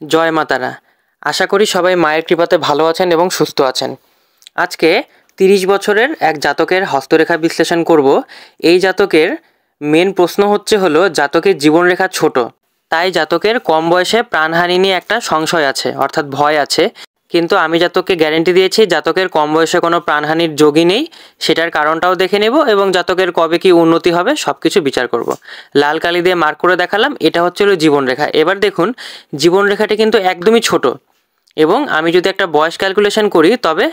জয় মাতারা। আশা করি সবাই মায়ের কৃপাতে ভালো আছেন এবং সুস্থ আছেন। আজকে 30 বছরের এক জাতকের হস্তরেখা বিশ্লেষণ করব। এই জাতকের মেন প্রশ্ন হলো জাতকের জীবনরেখা ছোট, তাই জাতকের কম বয়সে প্রাণহানি নিয়ে একটা সংশয় আছে, অর্থাৎ ভয় আছে। কিন্তু আমি জাতককে গ্যারেন্টি দিয়েছি জাতকের কম বয়সে কোনো প্রাণহানির যোগই নেই। সেটার কারণটাও দেখে নেব এবং জাতকের কবে কি উন্নতি হবে সব কিছু বিচার করব। লাল কালি দিয়ে মার্ক করে দেখালাম, এটা হচ্ছিল জীবনরেখা। এবার দেখুন জীবনরেখাটি কিন্তু একদমই ছোট, এবং আমি যদি একটা বয়স ক্যালকুলেশন করি তবে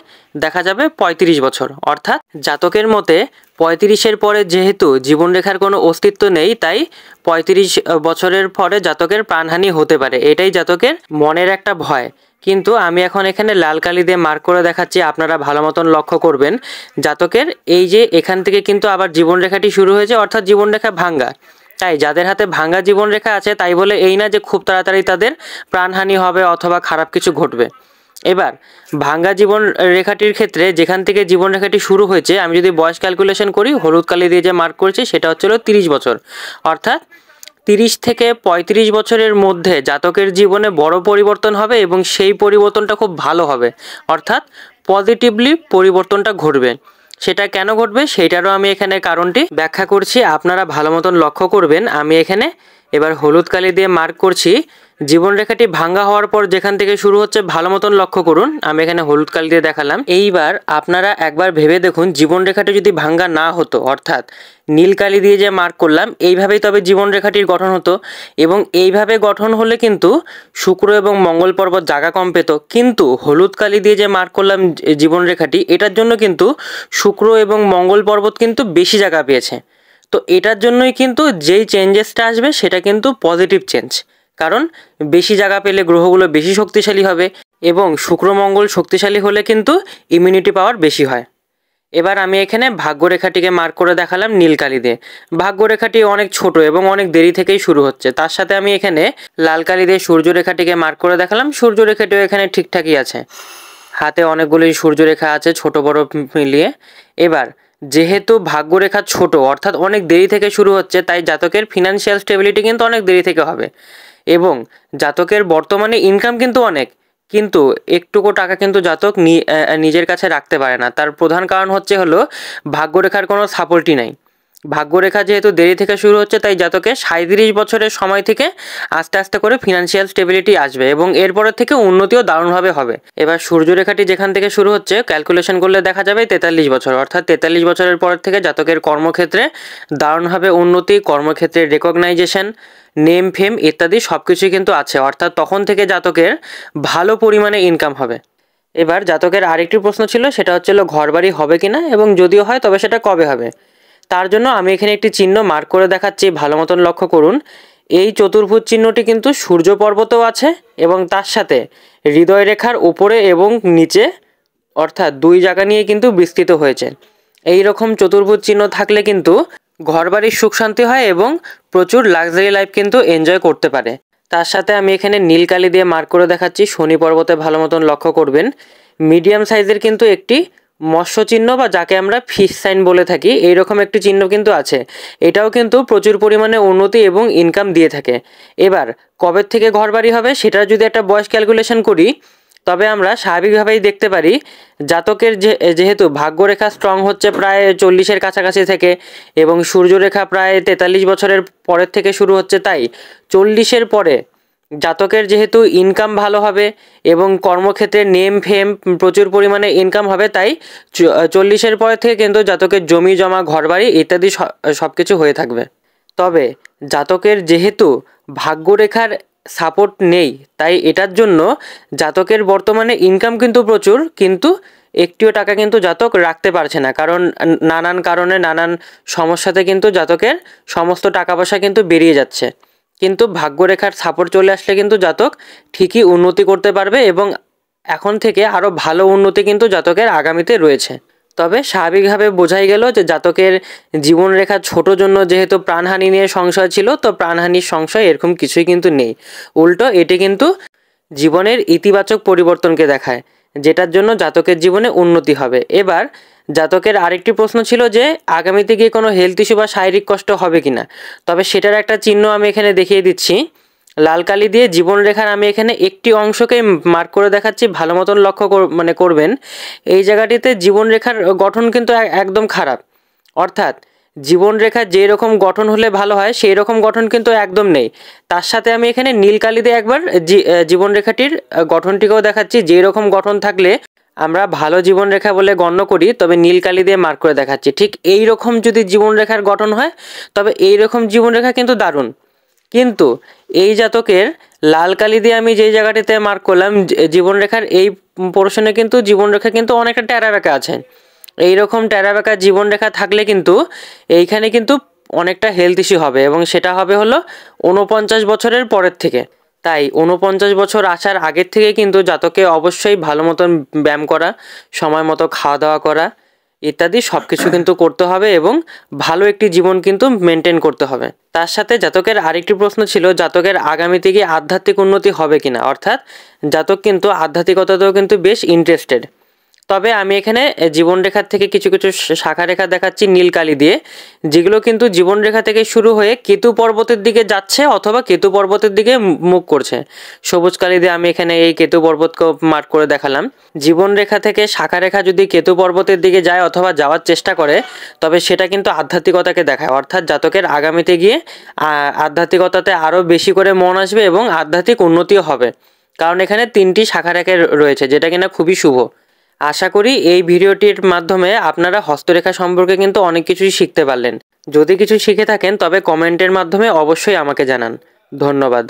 দেখা যাবে 35 বছর। অর্থাৎ জাতকের মতে 35-এর পরে যেহেতু জীবনরেখার কোনো অস্তিত্ব নেই, তাই 35 বছরের পরে জাতকের প্রাণহানি হতে পারে, এটাই জাতকের মনের একটা ভয়। কিন্তু আমি এখন এখানে লাল কালি দিয়ে মার্ক করে দেখাচ্ছি, আপনারা ভালো মতন লক্ষ্য করবেন জাতকের এই যে এখান থেকে কিন্তু আবার জীবনরেখাটি শুরু হয়েছে, অর্থাৎ জীবনরেখা ভাঙ্গা। তাই যাদের হাতে ভাঙ্গা জীবনরেখা আছে তাই বলে এই না যে খুব তাড়াতাড়ি তাদের প্রাণহানি হবে অথবা খারাপ কিছু ঘটবে। এবার ভাঙ্গা জীবন রেখাটির ক্ষেত্রে যেখান থেকে জীবনরেখাটি শুরু হয়েছে, আমি যদি বয়স ক্যালকুলেশন করি হলুদ কালি দিয়ে যে মার্ক করেছি সেটা হচ্ছিল 30 বছর। অর্থাৎ 30 থেকে 35 বছরের মধ্যে জাতকের জীবনে বড় পরিবর্তন হবে এবং সেই পরিবর্তনটা খুব ভালো হবে, অর্থাৎ পজিটিভলি পরিবর্তনটা ঘটবে। সেটা কেন ঘটবে সেইটারও আমি এখানে কারণটি ব্যাখ্যা করছি, আপনারা ভালো মতন লক্ষ্য করবেন। আমি এখানে এবার হলুদ কালি দিয়ে মার্ক করছি জীবনরেখাটি ভাঙ্গা হওয়ার পর যেখান থেকে শুরু হচ্ছে, ভালো মতন লক্ষ্য করুন। আমি এখানে হলুদ কালি দিয়ে দেখালাম। এইবার আপনারা একবার ভেবে দেখুন জীবনরেখাটি যদি ভাঙ্গা না হতো, অর্থাৎ নীল কালি দিয়ে যে মার্ক করলাম এইভাবেই তবে জীবনরেখাটির গঠন হতো, এবং এইভাবে গঠন হলে কিন্তু শুক্র এবং মঙ্গল পর্বত জায়গা কম পেত। কিন্তু হলুদ কালি দিয়ে যে মার্ক করলাম জীবনরেখাটি, এটার জন্য কিন্তু শুক্র এবং মঙ্গল পর্বত কিন্তু বেশি জায়গা পেয়েছে। তো এটার জন্যই কিন্তু যেই চেঞ্জেসটা আসবে সেটা কিন্তু পজিটিভ চেঞ্জ, কারণ বেশি জায়গা পেলে গ্রহগুলো বেশি শক্তিশালী হবে, এবং শুক্র মঙ্গল শক্তিশালী হলে কিন্তু ইমিউনিটি পাওয়ার বেশি হয়। এবার আমি এখানে ভাগ্যরেখাটিকে মার্ক করে দেখালাম নীল কালি দিয়ে। ভাগ্যরেখাটি অনেক ছোট এবং অনেক দেরি থেকেই শুরু হচ্ছে। তার সাথে আমি এখানে লাল কালি দিয়ে সূর্যরেখাটিকে মার্ক করে দেখালাম। সূর্যরেখাটিও এখানে ঠিকঠাকই আছে, হাতে অনেকগুলি সূর্যরেখা আছে ছোট বড় মিলিয়ে। এবার যেহেতু ভাগ্যরেখা ছোট, অর্থাৎ অনেক দেরি থেকে শুরু হচ্ছে, তাই জাতকের ফিনান্সিয়াল স্টেবিলিটি কিন্তু অনেক দেরি থেকে হবে, এবং জাতকের বর্তমানে ইনকাম কিন্তু অনেক, কিন্তু একটুকু টাকা কিন্তু জাতক নিজের কাছে রাখতে পারে না। তার প্রধান কারণ হলো ভাগ্যরেখার কোনো সাপোর্টই নাই। ভাগ্যরেখা যেহেতু দেরি থেকে শুরু হচ্ছে, তাই জাতকের 37 বছরের সময় থেকে আস্তে আস্তে করে ফিনান্সিয়াল স্টেবিলিটি আসবে, এবং এরপরের থেকে উন্নতিও দারুণভাবে হবে। এবার সূর্যরেখাটি যেখান থেকে শুরু হচ্ছে ক্যালকুলেশন করলে দেখা যাবে 43 বছর। অর্থাৎ 43 বছরের পর থেকে জাতকের কর্মক্ষেত্রে দারুণভাবে উন্নতি, কর্মক্ষেত্রে রেকগনাইজেশন, নেম ফেম ইত্যাদি সব কিছুই কিন্তু আছে। অর্থাৎ তখন থেকে জাতকের ভালো পরিমাণে ইনকাম হবে। এবার জাতকের আরেকটি প্রশ্ন ছিল, সেটা হচ্ছিল ঘরবাড়ি হবে কিনা, এবং যদিও হয় তবে সেটা কবে হবে। তার জন্য আমি এখানে একটি চিহ্ন মার্ক করে দেখাচ্ছি, ভালো মতন লক্ষ্য করুন। এই চতুর্ভুজ চিহ্নটি কিন্তু সূর্য পর্বতেও আছে, এবং তার সাথে হৃদয় রেখার উপরে এবং নিচে, অর্থাৎ দুই জায়গা নিয়ে কিন্তু বিস্তৃত হয়েছে। এই রকম চতুর্ভুজ চিহ্ন থাকলে কিন্তু ঘরবাড়ির সুখ শান্তি হয় এবং প্রচুর লাক্সারি লাইফ কিন্তু এনজয় করতে পারে। তার সাথে আমি এখানে নীল কালি দিয়ে মার্ক করে দেখাচ্ছি শনি পর্বতে, ভালো মতন লক্ষ্য করবেন মিডিয়াম সাইজের কিন্তু একটি মৎস্য চিহ্ন, বা যাকে আমরা ফিশ সাইন বলে থাকি, এইরকম একটি চিহ্ন কিন্তু আছে। এটাও কিন্তু প্রচুর পরিমাণে উন্নতি এবং ইনকাম দিয়ে থাকে। এবার কবে থেকে ঘরবাড়ি হবে সেটার যদি একটা বয়স ক্যালকুলেশন করি, তবে আমরা স্বাভাবিকভাবেই দেখতে পারি জাতকের যেহেতু ভাগ্যরেখা স্ট্রং হচ্ছে প্রায় 40-এর কাছাকাছি থেকে, এবং সূর্যরেখা প্রায় 43 বছরের পরের থেকে শুরু হচ্ছে, তাই 40-এর পরে জাতকের যেহেতু ইনকাম ভালো হবে এবং কর্মক্ষেত্রে নেম ফেম প্রচুর পরিমাণে ইনকাম হবে, তাই 40-এর পরে থেকে কিন্তু জাতকের জমি জমা ঘরবাড়ি ইত্যাদি সব কিছু হয়ে থাকবে। তবে জাতকের যেহেতু ভাগ্যরেখার সাপোর্ট নেই, তাই এটার জন্য জাতকের বর্তমানে ইনকাম কিন্তু প্রচুর, কিন্তু একটিও টাকা কিন্তু জাতক রাখতে পারছে না, কারণ নানান কারণে নানান সমস্যাতে কিন্তু জাতকের সমস্ত টাকা পয়সা কিন্তু বেরিয়ে যাচ্ছে। কিন্তু ভাগ্যরেখার সাপোর্ট চলে আসলে কিন্তু জাতক ঠিকই উন্নতি করতে পারবে, এবং এখন থেকে আরও ভালো উন্নতি কিন্তু জাতকের আগামীতে রয়েছে। তবে স্বাভাবিকভাবে বোঝাই গেল যে জাতকের জীবনরেখা ছোট জন্য যেহেতু প্রাণহানি নিয়ে সংশয় ছিল, তো প্রাণহানির সংশয় এরকম কিছুই কিন্তু নেই। উল্টো এটি কিন্তু জীবনের ইতিবাচক পরিবর্তনকে দেখায়, যেটার জন্য জাতকের জীবনে উন্নতি হবে। এবার জাতকের আরেকটি প্রশ্ন ছিল যে আগামীতে গিয়ে কোনো হেলথ ইস্যু বা শারীরিক কষ্ট হবে কিনা। তবে সেটার একটা চিহ্ন আমি এখানে দেখিয়ে দিচ্ছি। লাল কালি দিয়ে জীবনরেখার আমি এখানে একটি অংশকে মার্ক করে দেখাচ্ছি, ভালো মতন লক্ষ্য করবেন। এই জায়গাটিতে জীবনরেখার গঠন কিন্তু একদম খারাপ, অর্থাৎ জীবনরেখা যেরকম গঠন হলে ভালো হয় সেই রকম গঠন কিন্তু একদম নেই। তার সাথে আমি এখানে নীল কালি দিয়ে একবার জীবনরেখাটির গঠনটিকেও দেখাচ্ছি। যেই রকম গঠন থাকলে আমরা ভালো জীবনরেখা বলে গণ্য করি, তবে নীল কালি দিয়ে মার্ক করে দেখাচ্ছি। ঠিক এই রকম যদি জীবনরেখার গঠন হয় তবে এই রকম জীবনরেখা কিন্তু দারুণ। কিন্তু এই জাতকের লাল কালি দিয়ে আমি যেই জায়গাটিতে মার্ক করলাম জীবনরেখার এই পোর্শনে কিন্তু জীবনরেখা কিন্তু অনেকটা ট্যারা ব্যাকা আছে। এইরকম ট্যারা ব্যাকা জীবনরেখা থাকলে কিন্তু এইখানে কিন্তু অনেকটা হেলথ ইস্যু হবে, এবং সেটা হবে হলো 49 বছরের পরের থেকে। তাই 49 বছর আসার আগের থেকে কিন্তু জাতকে অবশ্যই ভালো মতন ব্যায়াম করা, সময় মতো খাওয়া দাওয়া করা ইত্যাদি সব কিছু কিন্তু করতে হবে, এবং ভালো একটি জীবন কিন্তু মেনটেন করতে হবে। তার সাথে জাতকের আরেকটি প্রশ্ন ছিল, জাতকের আগামীতে কি আধ্যাত্মিক উন্নতি হবে কিনা, অর্থাৎ জাতক কিন্তু আধ্যাত্মিকতাতেও কিন্তু বেশ ইন্টারেস্টেড। তবে আমি এখানে জীবনরেখার থেকে কিছু কিছু শাখা রেখা দেখাচ্ছি নীল কালি দিয়ে, যেগুলো কিন্তু জীবনরেখা থেকে শুরু হয়ে কেতু পর্বতের দিকে যাচ্ছে অথবা কেতু পর্বতের দিকে মুখ করছে। সবুজ কালি দিয়ে আমি এখানে এই কেতু পর্বতকে মার্ক করে দেখালাম। জীবনরেখা থেকে শাখা রেখা যদি কেতু পর্বতের দিকে যায় অথবা যাওয়ার চেষ্টা করে, তবে সেটা কিন্তু আধ্যাত্মিকতাকে দেখায়, অর্থাৎ জাতকের আগামীতে গিয়ে আধ্যাত্মিকতাতে আরও বেশি করে মন আসবে এবং আধ্যাত্মিক উন্নতিও হবে, কারণ এখানে 3টি শাখা রেখা রয়েছে, যেটা কিনা খুবই শুভ। আশা করি এই ভিডিওটির মাধ্যমে আপনারা হস্তরেখা সম্পর্কে কিন্তু অনেক কিছুই শিখতে পারলেন। যদি কিছু শিখে থাকেন তবে কমেন্টের মাধ্যমে অবশ্যই আমাকে জানান। ধন্যবাদ।